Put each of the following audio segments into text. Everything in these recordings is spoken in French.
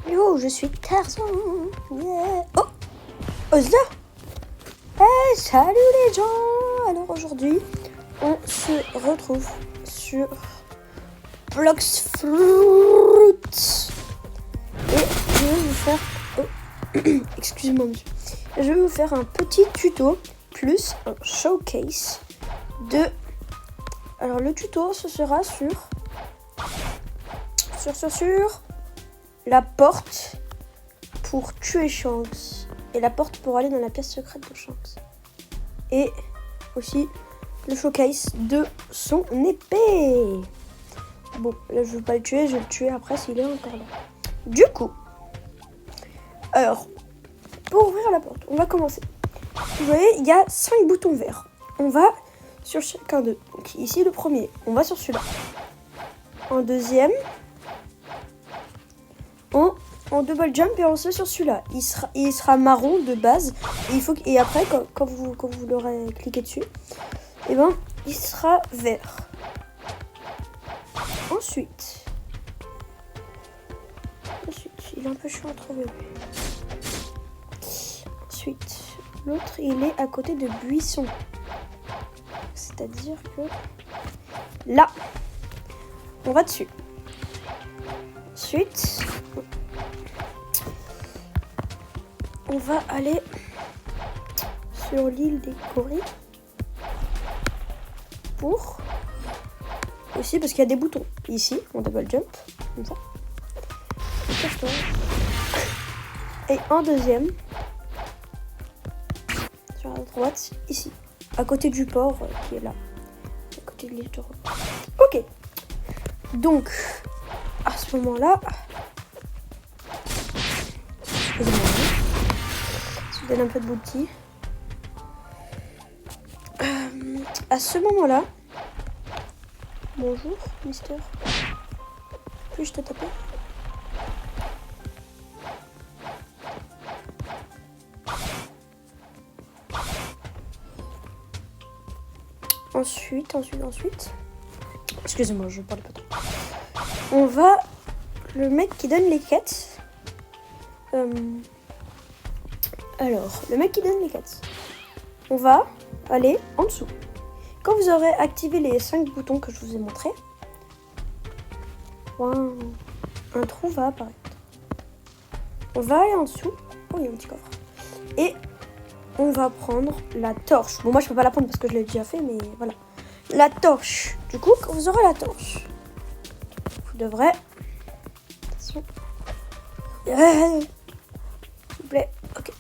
Yo, je suis Tarzan. Yeah. Oh, Ozda. Hey, salut les gens. Alors aujourd'hui, on se retrouve sur Blox Fruit. Et je vais vous faire... Oh. Excusez-moi, monsieur. Je vais vous faire un petit tuto plus un showcase de... Alors le tuto, ce sera sur la porte pour tuer Shanks et la porte pour aller dans la pièce secrète de Shanks. Et aussi le showcase de son épée. Bon, là je ne veux pas le tuer, je vais le tuer après s'il est encore là. Du coup, alors, pour ouvrir la porte, on va commencer. Vous voyez, il y a 5 boutons verts. On va sur chacun d'eux. Donc ici le premier, on va sur celui-là. En deuxième, en double jump et on se sur celui-là. Il sera marron de base. Et après, quand vous l'aurez cliqué dessus, et ben, il sera vert. Ensuite, il est un peu chiant à trouver. Ensuite, l'autre, il est à côté de buisson. C'est-à-dire que là, on va dessus. Ensuite, on va aller sur l'île des gorilles pour aussi parce qu'il y a des boutons ici, on double jump comme ça. Et en deuxième, sur la droite ici, à côté du port qui est là, à côté de l'île de repos. Ok. Donc à ce moment-là, je donne un peu de bouti. À ce moment-là, bonjour, Mister. Puis-je te taper? Ensuite. Excusez-moi, je parle pas trop. On va... Le mec qui donne les quêtes. Alors, le mec qui donne les quêtes. On va aller en dessous. Quand vous aurez activé les 5 boutons que je vous ai montrés, un trou va apparaître. On va aller en dessous. Oh, il y a un petit coffre. Et on va prendre la torche. Bon, moi, je peux pas la prendre parce que je l'ai déjà fait, mais voilà. La torche. Du coup, quand vous aurez la torche, vous devrez... Attention. S'il vous plaît. Ok.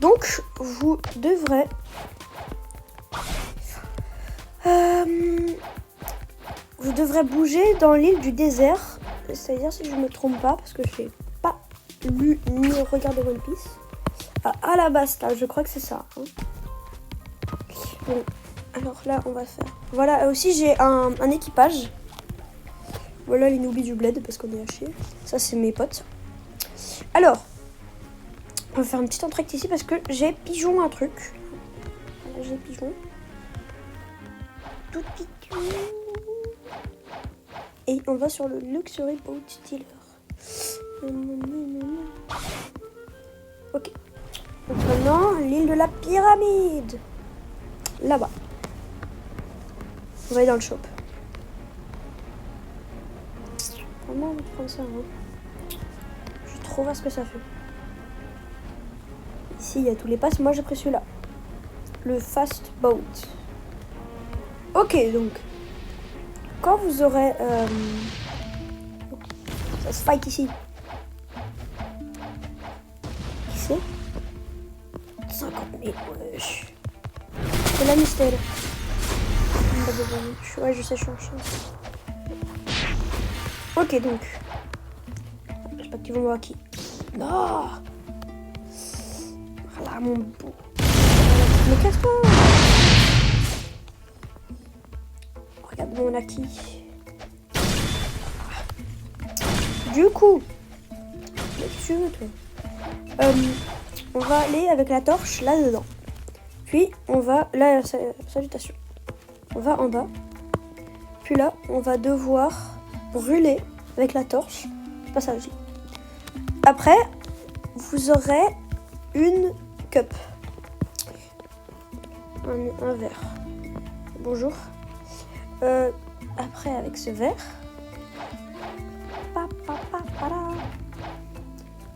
Donc, vous devrez... vous devrez bouger dans l'île du désert. C'est-à-dire, si je me trompe pas, parce que je n'ai pas lu ni regardé One Piece. À la base, là, je crois que c'est ça. Hein. Bon, alors là, on va faire... Voilà, aussi, j'ai un équipage. Voilà les noobies du bled, parce qu'on est à chier. Ça, c'est mes potes. Alors, on va faire une petite entrée ici, parce que j'ai pigeon un truc. Voilà, j'ai pigeon. Tout petit. Et on va sur le Luxury Boat Dealer. Ok. Donc maintenant, l'île de la pyramide. Là-bas. On va aller dans le shop. Vraiment, on va prendre ça. Hein. Je vais trop voir ce que ça fait. Ici, il y a tous les passes. Moi, j'ai pris celui-là. Le Fast Boat. Ok, donc. Quand vous aurez... ça se fight ici. Qui c'est 50 000, wesh. C'est la mystère. Ouais, je sais, je suis en chance. Ok, donc. Je sais pas qu'ils vont voir qui. Non. Voilà, mon beau. Mais casse-toi. Regarde mon acquis. Du coup. Qu'est-ce que tu veux, toi? On va aller avec la torche là-dedans. Puis, on va... Là, salutation. On va en bas. Puis là, on va devoir brûler avec la torche ce passage. après, vous aurez une cup. Un verre. Bonjour. Après, avec ce verre,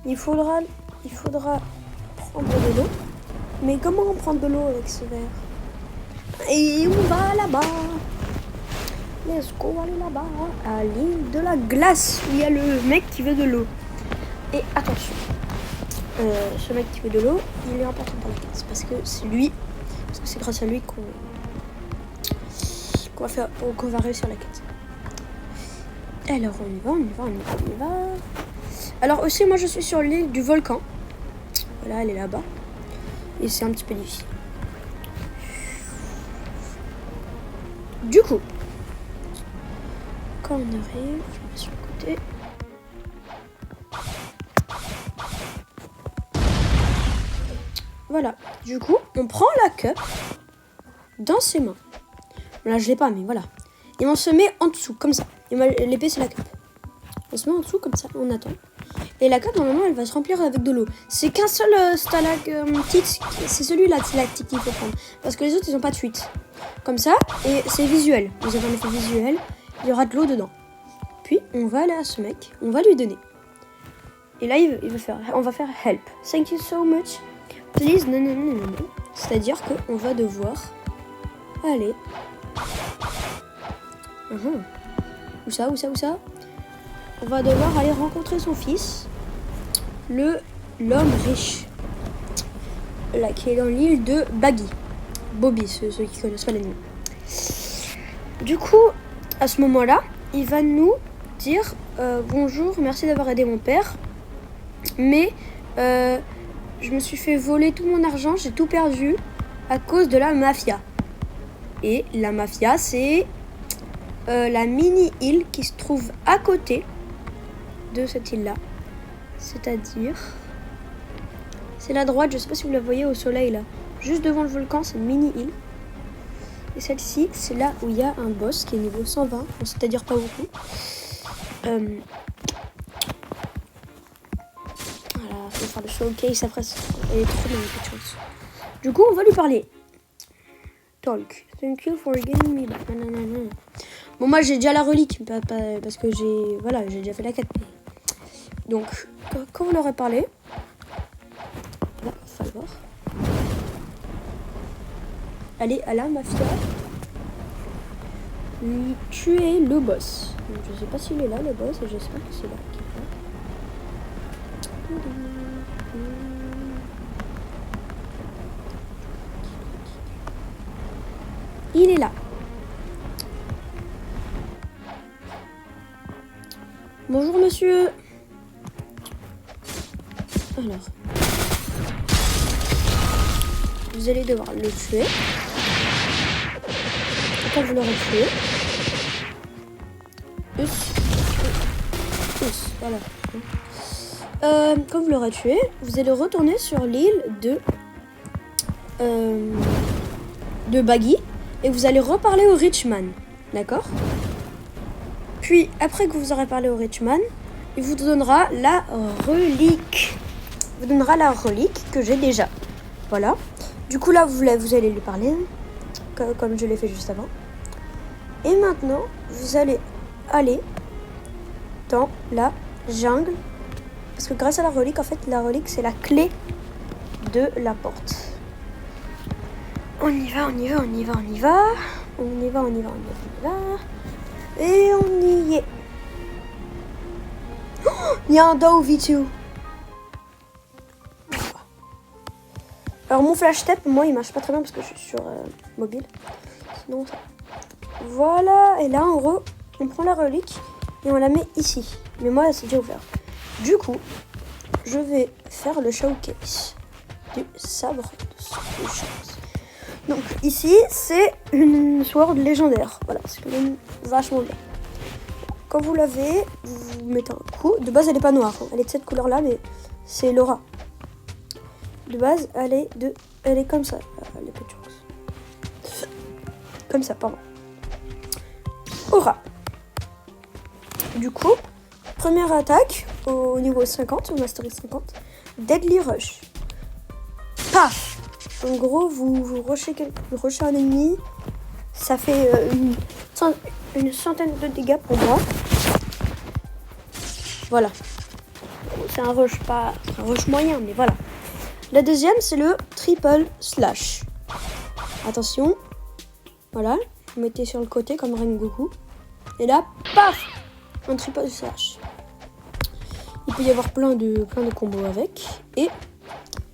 il faudra prendre de l'eau. Mais comment prendre de l'eau avec ce verre? Et on va là-bas. Let's go, aller là-bas, à l'île de la glace, où il y a le mec qui veut de l'eau. Et attention, ce mec qui veut de l'eau, il est important pour la quête, parce que c'est grâce à lui qu'on va réussir la quête. Alors on y va. Alors aussi, moi je suis sur l'île du volcan. Voilà, elle est là-bas. Et c'est un petit peu difficile. Du coup, quand on arrive, je mets sur le côté. Voilà, du coup, on prend la cup dans ses mains. Là, je l'ai pas, mais voilà. Et on se met en dessous, comme ça. Et l'épée, c'est la cup. On se met en dessous, comme ça, on attend. Et la cup, normalement, elle va se remplir avec de l'eau. C'est qu'un seul stalagmite, c'est celui-là, stalactite qu'il faut prendre. Parce que les autres, ils n'ont pas de fuite. Comme ça, et c'est visuel. Vous avez un effet visuel, il y aura de l'eau dedans. Puis, on va aller à ce mec, on va lui donner. Et là, on va faire help. Thank you so much. Please, non. C'est-à-dire qu'on va devoir aller... Où ça? On va devoir aller rencontrer son fils, l'homme riche, là, qui est dans l'île de Bobby, ceux qui connaissent pas les noms. Du coup, à ce moment-là, il va nous dire bonjour, merci d'avoir aidé mon père, mais je me suis fait voler tout mon argent, j'ai tout perdu à cause de la mafia. Et la mafia, c'est la mini-île qui se trouve à côté de cette île-là. C'est-à-dire... C'est la droite, je sais pas si vous la voyez au soleil là. Juste devant le volcan, c'est une mini-île. Et celle-ci, c'est là où il y a un boss qui est niveau 120. Bon, c'est-à-dire pas beaucoup. Voilà, faut faire le showcase après. Elle est trop bien, cette chance. Du coup, on va lui parler. Talk. Thank you for giving me back. Bon, moi j'ai déjà la relique parce que j'ai déjà fait la quête. Donc, quand vous l'aurez parlé, là, il va falloir aller à la mafia, lui tuer le boss. Donc, je sais pas s'il est là, le boss, et j'espère que c'est là qu'il est là. Il est là. Bonjour monsieur. Alors, vous allez devoir le tuer. Quand vous l'aurez tué, voilà. Quand vous l'aurez tué, vous allez retourner sur l'île de Baggy et vous allez reparler au Richman, d'accord? Puis, après que vous aurez parlé au Richman, il vous donnera la relique. Il vous donnera la relique que j'ai déjà. Voilà. Du coup, là, vous allez lui parler, comme je l'ai fait juste avant. Et maintenant, vous allez aller dans la jungle. Parce que grâce à la relique, en fait, la relique, c'est la clé de la porte. On y va. Et on y est. Oh, il y a un Dao V2. Alors mon flash tape, moi, il marche pas très bien parce que je suis sur mobile. Sinon, ça... Voilà. Et là, en gros, on prend la relique et on la met ici. Mais moi, c'est déjà ouvert. Du coup, je vais faire le showcase du sabre de chance. Donc ici, c'est une sword légendaire. Voilà, c'est quand même vachement bien. Quand vous l'avez, vous mettez un coup. De base, elle est pas noire. Elle est de cette couleur-là, mais c'est l'aura. De base, elle est comme ça. Elle est pas de chance. Comme ça, pardon. Aura. Du coup, première attaque, au niveau 50, au Mastery 50. Deadly Rush. Paf! En gros, vous rushez un ennemi. Ça fait une centaine de dégâts pour moi. Voilà. C'est un rush, pas un rush moyen, mais voilà. La deuxième, c'est le Triple Slash. Attention. Voilà. Vous mettez sur le côté comme Rengoku. Et là, paf! Un Triple Slash. Il peut y avoir plein de combos avec. Et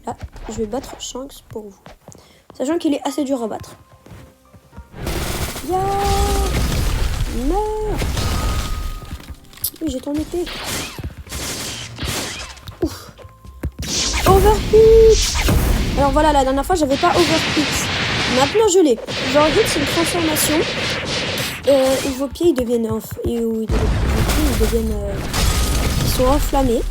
là, je vais battre Shanks pour vous. Sachant qu'il est assez dur à battre. Ya! Meurs! Oui, j'ai ton épée. Ouf! Overhit! Alors voilà, la dernière fois, j'avais pas Overhit. Maintenant, je l'ai. Overhit, c'est une transformation où vos pieds ils deviennent ils sont enflammés.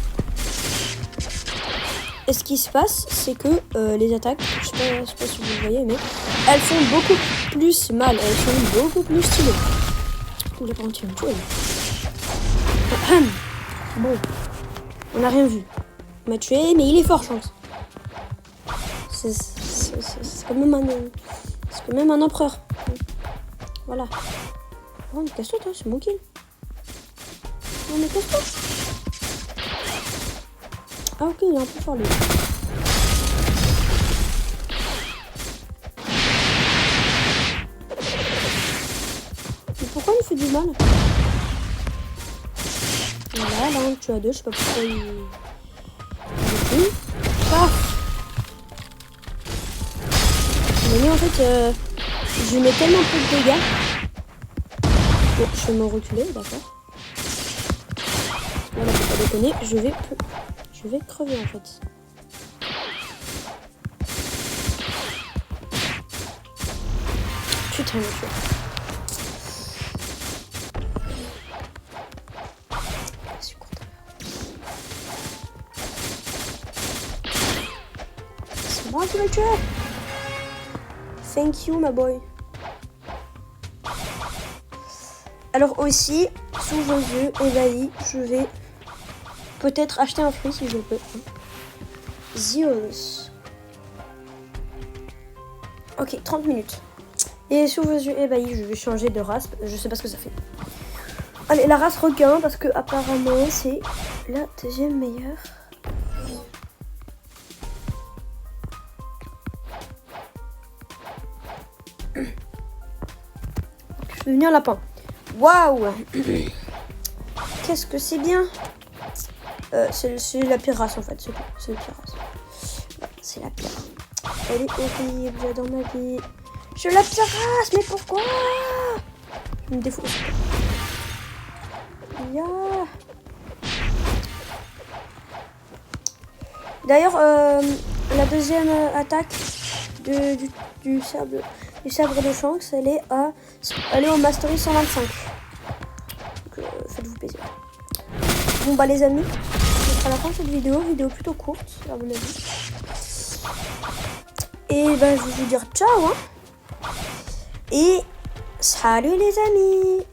Et ce qui se passe, c'est que les attaques, je sais pas si vous le voyez, mais elles font beaucoup plus mal, elles sont beaucoup plus stylées. Ouh, là par contre, il va me tuer. Bon, on n'a rien vu. Il m'a tué, mais il est fort, Shanks. C'est quand même un empereur. Voilà. Oh, mais casse-toi, toi, c'est mon kill. Non, mais casse-toi. Ah, ok, il est un peu fort, lui. Mais pourquoi il me fait du mal? Voilà, là, on tue à deux, je sais pas pourquoi il tue. Paf! Mais en fait, je mets tellement peu de dégâts. Bon, je vais me reculer, d'accord. Voilà, faut pas déconner, je vais crever en fait. Putain, le tueur. C'est moi qui vais le tuer. Thank you, my boy. Alors aussi, sous vos yeux ébahis, je vais peut-être acheter un fruit si je peux. Zeus. Ok, 30 minutes. Et sous vos yeux ébahis, je vais changer de race. Je sais pas ce que ça fait. Allez, la race requin, parce que apparemment c'est la deuxième meilleure. Je vais devenir lapin. Waouh! Qu'est-ce que c'est bien! C'est la pire race en fait, c'est la pire race. Ouais, c'est la pire. Elle est horrible dans ma vie. Je la pire race, mais pourquoi? Je me défausse. Yeah. D'ailleurs, la deuxième attaque du sabre de Shanks, elle est au Mastery 125. Donc, faites-vous plaisir. Bon bah les amis, ce sera la fin de cette vidéo plutôt courte à mon avis. Et ben je vais vous dire ciao hein. Et salut les amis.